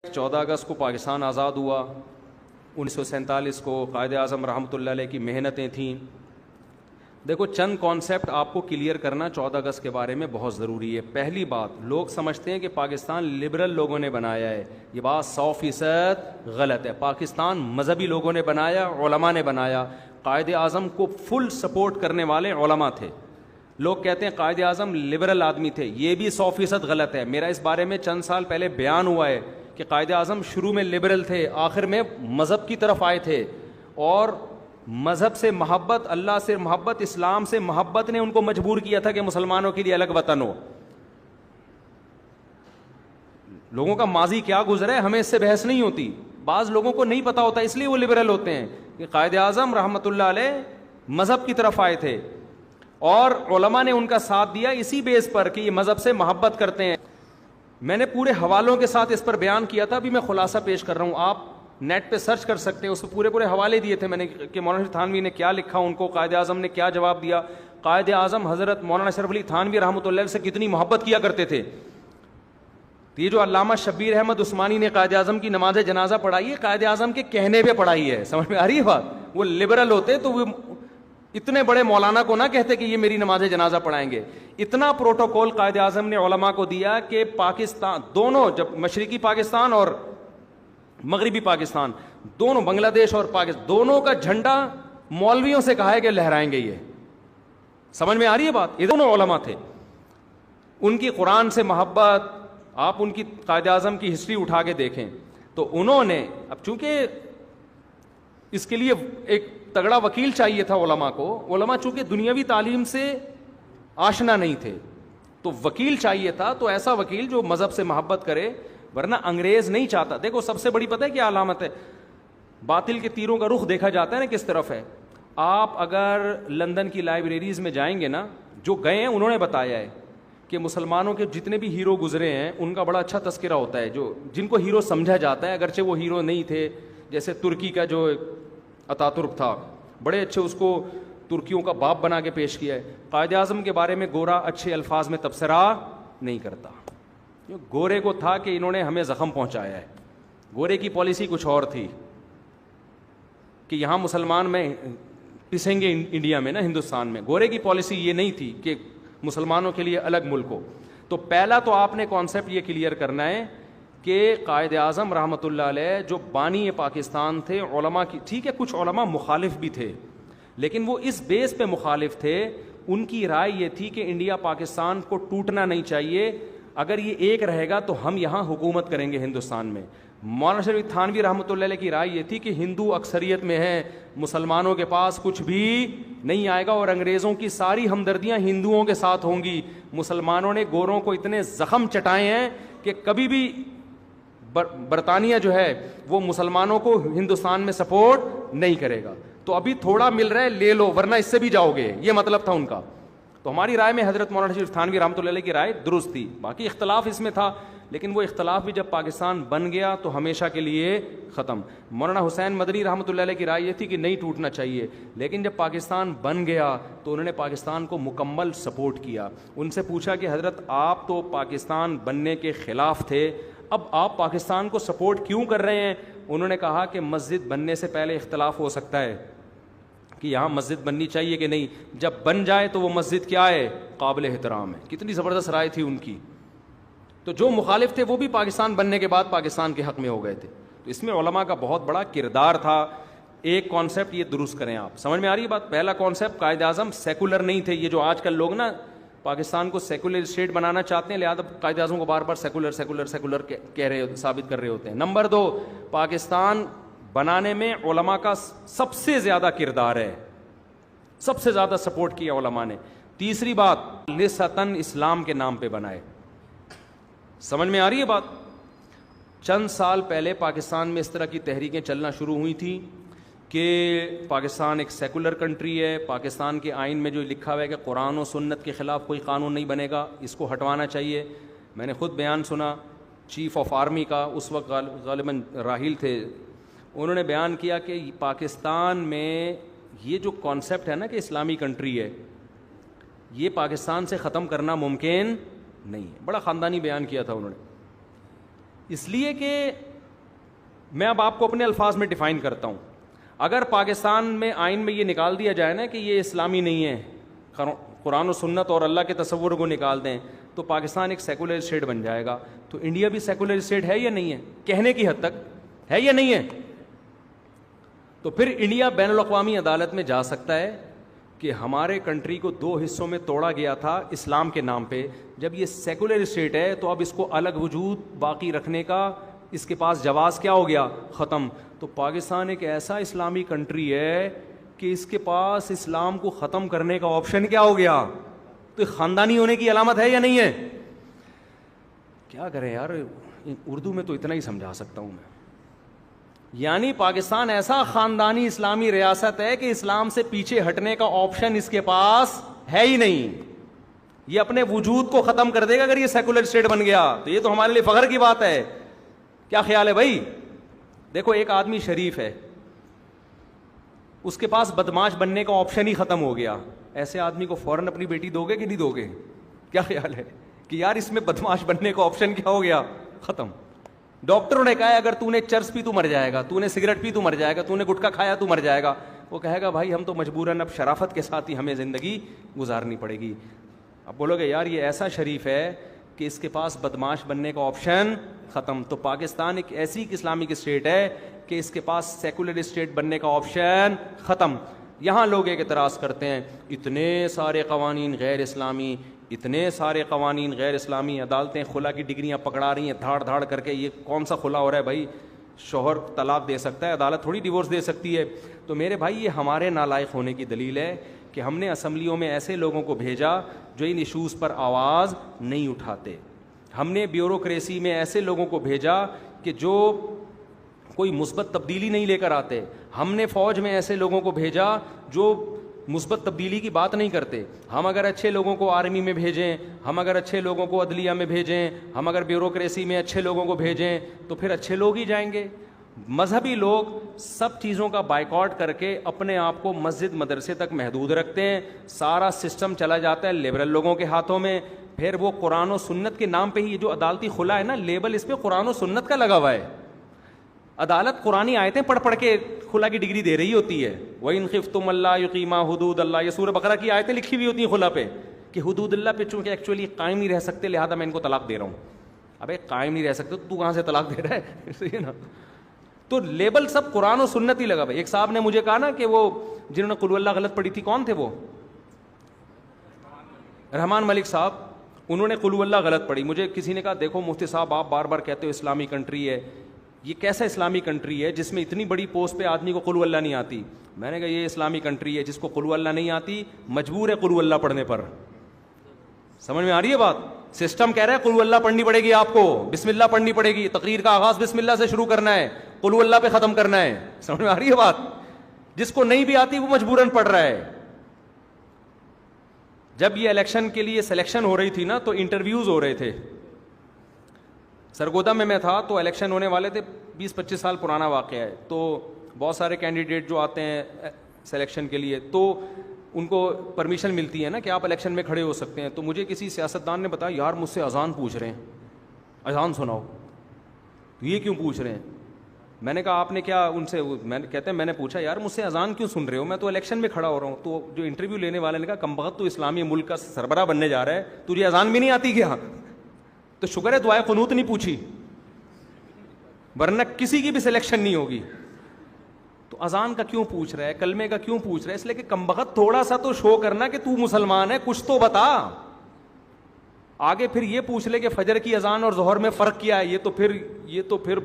14 اگست کو پاکستان آزاد ہوا، 1947 کو قائد اعظم رحمۃ اللہ علیہ کی محنتیں تھیں. دیکھو چند کانسیپٹ آپ کو کلیئر کرنا 14 اگست کے بارے میں بہت ضروری ہے. پہلی بات، لوگ سمجھتے ہیں کہ پاکستان لبرل لوگوں نے بنایا ہے. یہ بات 100% غلط ہے. پاکستان مذہبی لوگوں نے بنایا، علماء نے بنایا. قائد اعظم کو فل سپورٹ کرنے والے علماء تھے. لوگ کہتے ہیں قائد اعظم لبرل آدمی تھے، یہ بھی 100% غلط ہے. میرا اس بارے میں چند سال پہلے بیان ہوا ہے کہ قائد اعظم شروع میں لبرل تھے، آخر میں مذہب کی طرف آئے تھے، اور مذہب سے محبت، اللہ سے محبت، اسلام سے محبت نے ان کو مجبور کیا تھا کہ مسلمانوں کے لیے الگ وطن ہو. لوگوں کا ماضی کیا گزرا ہے ہمیں اس سے بحث نہیں ہوتی. بعض لوگوں کو نہیں پتا ہوتا، اس لیے وہ لبرل ہوتے ہیں کہ قائد اعظم رحمۃ اللہ علیہ مذہب کی طرف آئے تھے اور علماء نے ان کا ساتھ دیا اسی بیس پر کہ یہ مذہب سے محبت کرتے ہیں. میں نے پورے حوالوں کے ساتھ اس پر بیان کیا تھا، ابھی میں خلاصہ پیش کر رہا ہوں. آپ نیٹ پہ سرچ کر سکتے ہیں، اس پہ پورے حوالے دیے تھے میں نے کہ مولانا تھانوی نے کیا لکھا ان کو، قائد اعظم نے کیا جواب دیا. قائد اعظم حضرت مولانا اشرف علی تھانوی رحمۃ اللہ سے کتنی محبت کیا کرتے تھے. یہ جو علامہ شبیر احمد عثمانی نے قائد اعظم کی نماز جنازہ پڑھائی ہے، قائد اعظم کے کہنے پہ پڑھائی ہے. سمجھ میں آ رہی ہے بات؟ وہ لبرل ہوتے تو وہ اتنے بڑے مولانا کو نہ کہتے کہ یہ میری نماز جنازہ پڑھائیں گے. اتنا پروٹوکول قائد اعظم نے علماء کو دیا کہ پاکستان دونوں، جب مشرقی پاکستان اور مغربی پاکستان دونوں، بنگلہ دیش اور پاکستان دونوں کا جھنڈا مولویوں سے کہا ہے کہ لہرائیں گے. یہ سمجھ میں آ رہی ہے بات؟ یہ دونوں علماء تھے. ان کی قرآن سے محبت، آپ ان کی قائد اعظم کی ہسٹری اٹھا کے دیکھیں تو انہوں نے، اب چونکہ اس کے لیے ایک تگڑا وکیل چاہیے تھا علماء کو، علماء چونکہ دنیاوی تعلیم سے آشنا نہیں تھے تو وکیل چاہیے تھا، تو ایسا وکیل جو مذہب سے محبت کرے، ورنہ انگریز نہیں چاہتا. دیکھو سب سے بڑی پتہ ہے کیا علامت ہے؟ باطل کے تیروں کا رخ دیکھا جاتا ہے نا کس طرف ہے. آپ اگر لندن کی لائبریریز میں جائیں گے نا، جو گئے ہیں انہوں نے بتایا ہے کہ مسلمانوں کے جتنے بھی ہیرو گزرے ہیں ان کا بڑا اچھا تذکرہ ہوتا ہے، جو جن کو ہیرو سمجھا جاتا ہے اگرچہ وہ ہیرو نہیں تھے. جیسے ترکی کا جو اتاترک تھا، بڑے اچھے اس کو ترکیوں کا باپ بنا کے پیش کیا ہے. قائد اعظم کے بارے میں گورا اچھے الفاظ میں تبصرہ نہیں کرتا. گورے کو تھا کہ انہوں نے ہمیں زخم پہنچایا ہے. گورے کی پالیسی کچھ اور تھی کہ یہاں مسلمان میں پسیں گے انڈیا میں نا، ہندوستان میں. گورے کی پالیسی یہ نہیں تھی کہ مسلمانوں کے لیے الگ ملک ہو. تو پہلا تو آپ نے کانسیپٹ یہ کلیئر کرنا ہے کہ قائد اعظم رحمۃ اللہ علیہ جو بانی پاکستان تھے، علماء کی، ٹھیک ہے کچھ علماء مخالف بھی تھے لیکن وہ اس بیس پہ مخالف تھے، ان کی رائے یہ تھی کہ انڈیا پاکستان کو ٹوٹنا نہیں چاہیے، اگر یہ ایک رہے گا تو ہم یہاں حکومت کریں گے ہندوستان میں. مولانا شریف تھانوی رحمۃ اللہ علیہ کی رائے یہ تھی کہ ہندو اکثریت میں ہے، مسلمانوں کے پاس کچھ بھی نہیں آئے گا اور انگریزوں کی ساری ہمدردیاں ہندوؤں کے ساتھ ہوں گی. مسلمانوں نے گوروں کو اتنے زخم چٹائے ہیں کہ کبھی بھی برطانیہ جو ہے وہ مسلمانوں کو ہندوستان میں سپورٹ نہیں کرے گا. تو ابھی تھوڑا مل رہا ہے، لے لو ورنہ اس سے بھی جاؤ گے، یہ مطلب تھا ان کا. تو ہماری رائے میں حضرت مولانا شریف تھانوی رحمۃ اللہ علیہ کی رائے درست تھی. باقی اختلاف اس میں تھا لیکن وہ اختلاف بھی جب پاکستان بن گیا تو ہمیشہ کے لیے ختم. مولانا حسین مدنی رحمۃ اللہ علیہ کی رائے یہ تھی کہ نہیں ٹوٹنا چاہیے، لیکن جب پاکستان بن گیا تو انہوں نے پاکستان کو مکمل سپورٹ کیا. ان سے پوچھا کہ حضرت آپ تو پاکستان بننے کے خلاف تھے، اب آپ پاکستان کو سپورٹ کیوں کر رہے ہیں؟ انہوں نے کہا کہ مسجد بننے سے پہلے اختلاف ہو سکتا ہے کہ یہاں مسجد بننی چاہیے کہ نہیں، جب بن جائے تو وہ مسجد کیا ہے؟ قابل احترام ہے. کتنی زبردست رائے تھی ان کی. تو جو مخالف تھے وہ بھی پاکستان بننے کے بعد پاکستان کے حق میں ہو گئے تھے. تو اس میں علماء کا بہت بڑا کردار تھا. ایک کانسیپٹ یہ درست کریں آپ، سمجھ میں آ رہی ہے بات؟ پہلا کانسیپٹ، قائد اعظم سیکولر نہیں تھے. یہ جو آج کل لوگ نا پاکستان کو سیکولر اسٹیٹ بنانا چاہتے ہیں، لہٰذا قائد اعظم کو بار بار سیکولر سیکولر سیکولر کہہ رہے ثابت کر رہے ہوتے ہیں. نمبر 2، پاکستان بنانے میں علماء کا سب سے زیادہ کردار ہے، سب سے زیادہ سپورٹ کیا علماء نے. تیسری بات، لسطن اسلام کے نام پہ بنائے. سمجھ میں آ رہی ہے بات؟ چند سال پہلے پاکستان میں اس طرح کی تحریکیں چلنا شروع ہوئی تھیں کہ پاکستان ایک سیکولر کنٹری ہے، پاکستان کے آئین میں جو لکھا ہوا ہے کہ قرآن و سنت کے خلاف کوئی قانون نہیں بنے گا، اس کو ہٹوانا چاہیے. میں نے خود بیان سنا چیف آف آرمی کا، اس وقت غالباً راحیل تھے، انہوں نے بیان کیا کہ پاکستان میں یہ جو کانسیپٹ ہے نا کہ اسلامی کنٹری ہے، یہ پاکستان سے ختم کرنا ممکن نہیں ہے. بڑا خاندانی بیان کیا تھا انہوں نے، اس لیے کہ میں اب آپ کو اپنے الفاظ میں ڈیفائن کرتا ہوں. اگر پاکستان میں آئین میں یہ نکال دیا جائے نا کہ یہ اسلامی نہیں ہے, قرآن و سنت اور اللہ کے تصور کو نکال دیں, تو پاکستان ایک سیکولر اسٹیٹ بن جائے گا. تو انڈیا بھی سیکولر اسٹیٹ ہے یا نہیں ہے؟ کہنے کی حد تک ہے یا نہیں ہے؟ تو پھر انڈیا بین الاقوامی عدالت میں جا سکتا ہے کہ ہمارے کنٹری کو 2 حصوں میں توڑا گیا تھا اسلام کے نام پہ, جب یہ سیکولر اسٹیٹ ہے تو اب اس کو الگ وجود باقی رکھنے کا اس کے پاس جواز کیا ہو گیا؟ ختم. تو پاکستان ایک ایسا اسلامی کنٹری ہے کہ اس کے پاس اسلام کو ختم کرنے کا آپشن کیا ہو گیا؟ تو خاندانی ہونے کی علامت ہے یا نہیں ہے؟ کیا کریں یار, اردو میں تو اتنا ہی سمجھا سکتا ہوں میں. یعنی پاکستان ایسا خاندانی اسلامی ریاست ہے کہ اسلام سے پیچھے ہٹنے کا آپشن اس کے پاس ہے ہی نہیں. یہ اپنے وجود کو ختم کر دے گا اگر یہ سیکولر اسٹیٹ بن گیا. تو یہ تو ہمارے لیے فخر کی بات ہے. کیا خیال ہے بھائی؟ دیکھو ایک آدمی شریف ہے, اس کے پاس بدماش بننے کا آپشن ہی ختم ہو گیا. ایسے آدمی کو فوراً اپنی بیٹی دو گے کہ نہیں دو گے؟ کیا خیال ہے کہ یار اس میں بدماش بننے کا آپشن کیا ہو گیا؟ ختم. ڈاکٹروں نے کہا ہے اگر تو نے چرس پی تو مر جائے گا, تو نے سگریٹ پی تو مر جائے گا, تو نے گٹکا کھایا تو مر جائے گا. وہ کہے گا بھائی ہم تو مجبوراً اب شرافت کے ساتھ ہی ہمیں زندگی گزارنی پڑے گی. اب بولو گے یار یہ ایسا شریف ہے کہ اس کے پاس بدماش بننے کا آپشن ختم. تو پاکستان ایک ایسی اسلامک اسٹیٹ ہے کہ اس کے پاس سیکولر اسٹیٹ بننے کا آپشن ختم. یہاں لوگ ایک اعتراض کرتے ہیں اتنے سارے قوانین غیر اسلامی, اتنے سارے قوانین غیر اسلامی, عدالتیں خلا کی ڈگریاں پکڑا رہی ہیں دھاڑ دھاڑ کر کے. یہ کون سا خلا ہو رہا ہے بھائی؟ شوہر طلاق دے سکتا ہے, عدالت تھوڑی ڈیورس دے سکتی ہے. تو میرے بھائی یہ ہمارے نالائق ہونے کی دلیل ہے کہ ہم نے اسمبلیوں میں ایسے لوگوں کو بھیجا جو ان ایشوز پر آواز نہیں اٹھاتے. ہم نے بیوروکریسی میں ایسے لوگوں کو بھیجا کہ جو کوئی مثبت تبدیلی نہیں لے کر آتے. ہم نے فوج میں ایسے لوگوں کو بھیجا جو مثبت تبدیلی کی بات نہیں کرتے. ہم اگر اچھے لوگوں کو آرمی میں بھیجیں, ہم اگر اچھے لوگوں کو عدلیہ میں بھیجیں, ہم اگر بیوروکریسی میں اچھے لوگوں کو بھیجیں تو پھر اچھے لوگ ہی جائیں گے. مذہبی لوگ سب چیزوں کا بائیکاٹ کر کے اپنے آپ کو مسجد مدرسے تک محدود رکھتے ہیں. سارا سسٹم چلا جاتا ہے لبرل لوگوں کے ہاتھوں میں. پھر وہ قرآن و سنت کے نام پہ ہی یہ جو عدالتی خلا ہے نا, لیبل اس پہ قرآن و سنت کا لگا ہوا ہے. عدالت قرآنی آیتیں پڑھ پڑھ کے خلا کی ڈگری دے رہی ہوتی ہے. وَإِنْ خِفْتُمْ أَلَّا يُقِيمَا حُدُودَ اللَّهِ, یہ سورہ بقرہ کی آیتیں لکھی ہوئی ہوتی ہیں خلا پہ کہ حدود اللہ پہ چونکہ ایکچولی قائم نہیں رہ سکتے لہذا میں ان کو طلاق دے رہا ہوں. ابے قائم نہیں رہ سکتے تو کہاں سے طلاق دے رہا ہے؟ صحیح ہے نا. تو لیبل سب قرآن و سنت ہی لگا ہوا ہے. ایک صاحب نے مجھے کہا نا کہ وہ جنہوں نے قل اللہ غلط پڑھی تھی, کون تھے وہ؟ رحمان ملک صاحب. انہوں نے قل اللہ غلط پڑھی. مجھے کسی نے کہا دیکھو مفتی صاحب آپ بار بار کہتے ہو اسلامی کنٹری ہے, یہ کیسا اسلامی کنٹری ہے جس میں اتنی بڑی پوسٹ پہ آدمی کو قل اللہ نہیں آتی؟ میں نے کہا یہ اسلامی کنٹری ہے جس کو قل اللہ نہیں آتی مجبور ہے قل اللہ پڑھنے پر. سمجھ میں آ رہی ہے بات؟ سسٹم کہہ رہا ہے قل اللہ پڑھنی پڑے گی آپ کو, بسم اللہ پڑھنی پڑے گی, تقریر کا آغاز بسم اللہ سے شروع کرنا ہے, قل اللہ پہ ختم کرنا ہے. سمجھ میں آ رہی ہے بات؟ جس کو نہیں بھی آتی وہ مجبوراً پڑھ رہا ہے. جب یہ الیکشن کے لیے سلیکشن ہو رہی تھی نا تو انٹرویوز ہو رہے تھے. سرگودا میں تھا تو الیکشن ہونے والے تھے, 20-25 سال پرانا واقعہ ہے. تو بہت سارے کینڈیڈیٹ جو آتے ہیں سلیکشن کے لیے تو ان کو پرمیشن ملتی ہے نا کہ آپ الیکشن میں کھڑے ہو سکتے ہیں. تو مجھے کسی سیاستدان نے بتایا یار مجھ سے اذان پوچھ رہے ہیں, اذان سناؤ. تو یہ کیوں پوچھ رہے ہیں؟ میں نے کہا آپ نے کیا ان سے, کہتے ہیں میں نے پوچھا یار مجھ سے اذان کیوں سن رہے ہو, میں تو الیکشن میں کھڑا ہو رہا ہوں. تو جو انٹرویو لینے والے نے کہا کمبخت تو اسلامی ملک کا سربراہ بننے جا رہا ہے, تجھے اذان بھی نہیں آتی کیا؟ تو شکر ہے دعائے قنوت نہیں پوچھی, ورنہ کسی کی بھی سلیکشن نہیں ہوگی. تو اذان کا کیوں پوچھ رہا ہے, کلمے کا کیوں پوچھ رہا ہے؟ اس لیے کہ کمبخت تھوڑا سا تو شو کرنا کہ تو مسلمان ہے, کچھ تو بتا. آگے پھر یہ پوچھ لے کہ فجر کی اذان اور ظہر میں فرق کیا ہے, یہ تو پھر